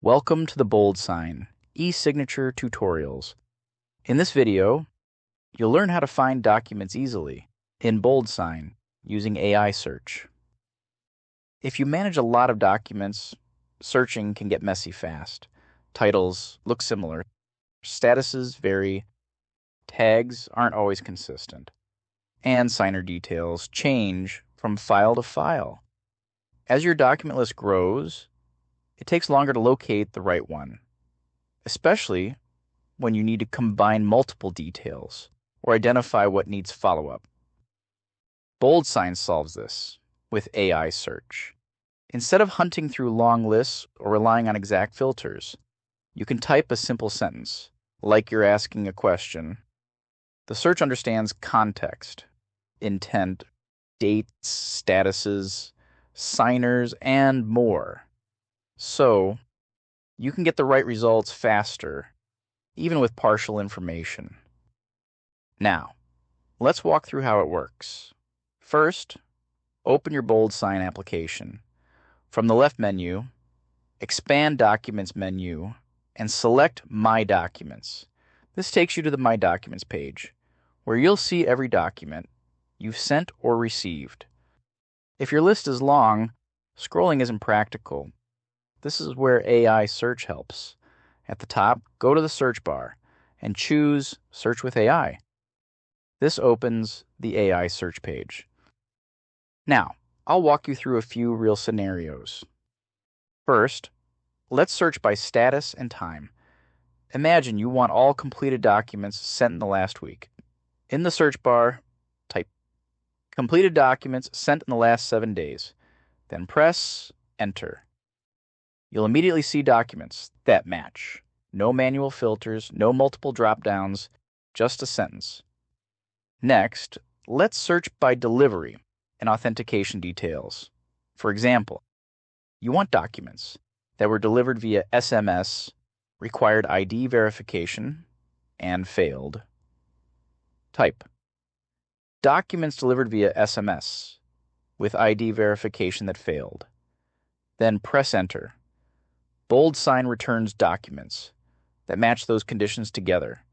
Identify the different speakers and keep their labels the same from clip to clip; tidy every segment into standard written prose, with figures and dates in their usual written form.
Speaker 1: Welcome to the BoldSign eSignature tutorials. In this video, you'll learn how to find documents easily in BoldSign using AI search. If you manage a lot of documents, searching can get messy fast. Titles look similar, statuses vary, tags aren't always consistent, and signer details change from file to file. As your document list grows, it takes longer to locate the right one, especially when you need to combine multiple details or identify what needs follow-up. BoldSign solves this with AI search. Instead of hunting through long lists or relying on exact filters, you can type a simple sentence, like you're asking a question. The search understands context, intent, dates, statuses, signers, and more. So, you can get the right results faster, even with partial information. Now, let's walk through how it works. First, open your BoldSign application. From the left menu, expand Documents menu and select My Documents. This takes you to the My Documents page, where you'll see every document you've sent or received. If your list is long, scrolling isn't practical. This is where AI search helps. At the top, go to the search bar and choose Search with AI. This opens the AI search page. Now, I'll walk you through a few real scenarios. First, let's search by status and time. Imagine you want all completed documents sent in the last week. In the search bar, type completed documents sent in the last 7 days. Then press Enter. You'll immediately see documents that match. No manual filters, no multiple drop-downs, just a sentence. Next, let's search by delivery and authentication details. For example, you want documents that were delivered via SMS, required ID verification, and failed. Type documents delivered via SMS with ID verification that failed. Then press Enter. BoldSign returns documents that match those conditions together.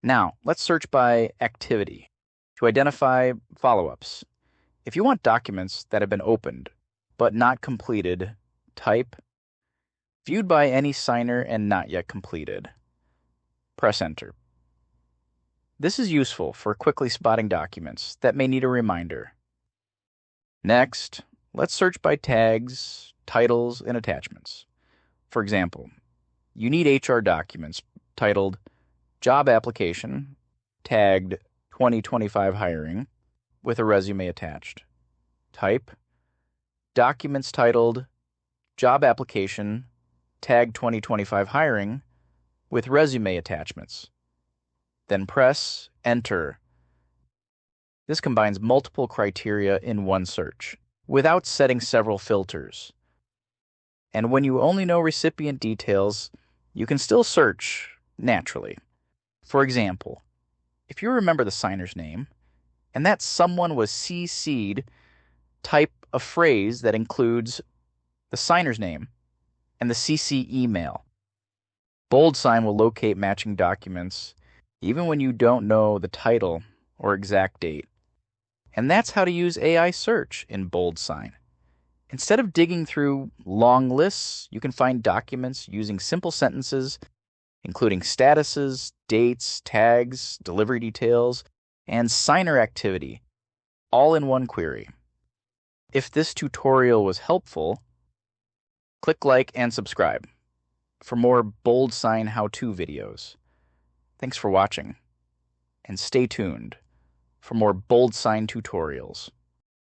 Speaker 1: Now, let's search by activity to identify follow-ups. If you want documents that have been opened but not completed, type viewed by any signer and not yet completed. Press Enter. This is useful for quickly spotting documents that may need a reminder. Next, let's search by tags, titles, and attachments. For example, you need HR documents titled Job Application, tagged 2025 Hiring, with a resume attached. Type documents titled Job Application, tagged 2025 Hiring, with resume attachments. Then press Enter. This combines multiple criteria in one search, without setting several filters. And when you only know recipient details, you can still search naturally. For example, if you remember the signer's name, and that someone was CC'd, type a phrase that includes the signer's name and the CC email. BoldSign will locate matching documents even when you don't know the title or exact date. And that's how to use AI search in BoldSign. Instead of digging through long lists, you can find documents using simple sentences, including statuses, dates, tags, delivery details, and signer activity, all in one query. If this tutorial was helpful, click like and subscribe for more BoldSign how-to videos. Thanks for watching, and stay tuned for more BoldSign tutorials.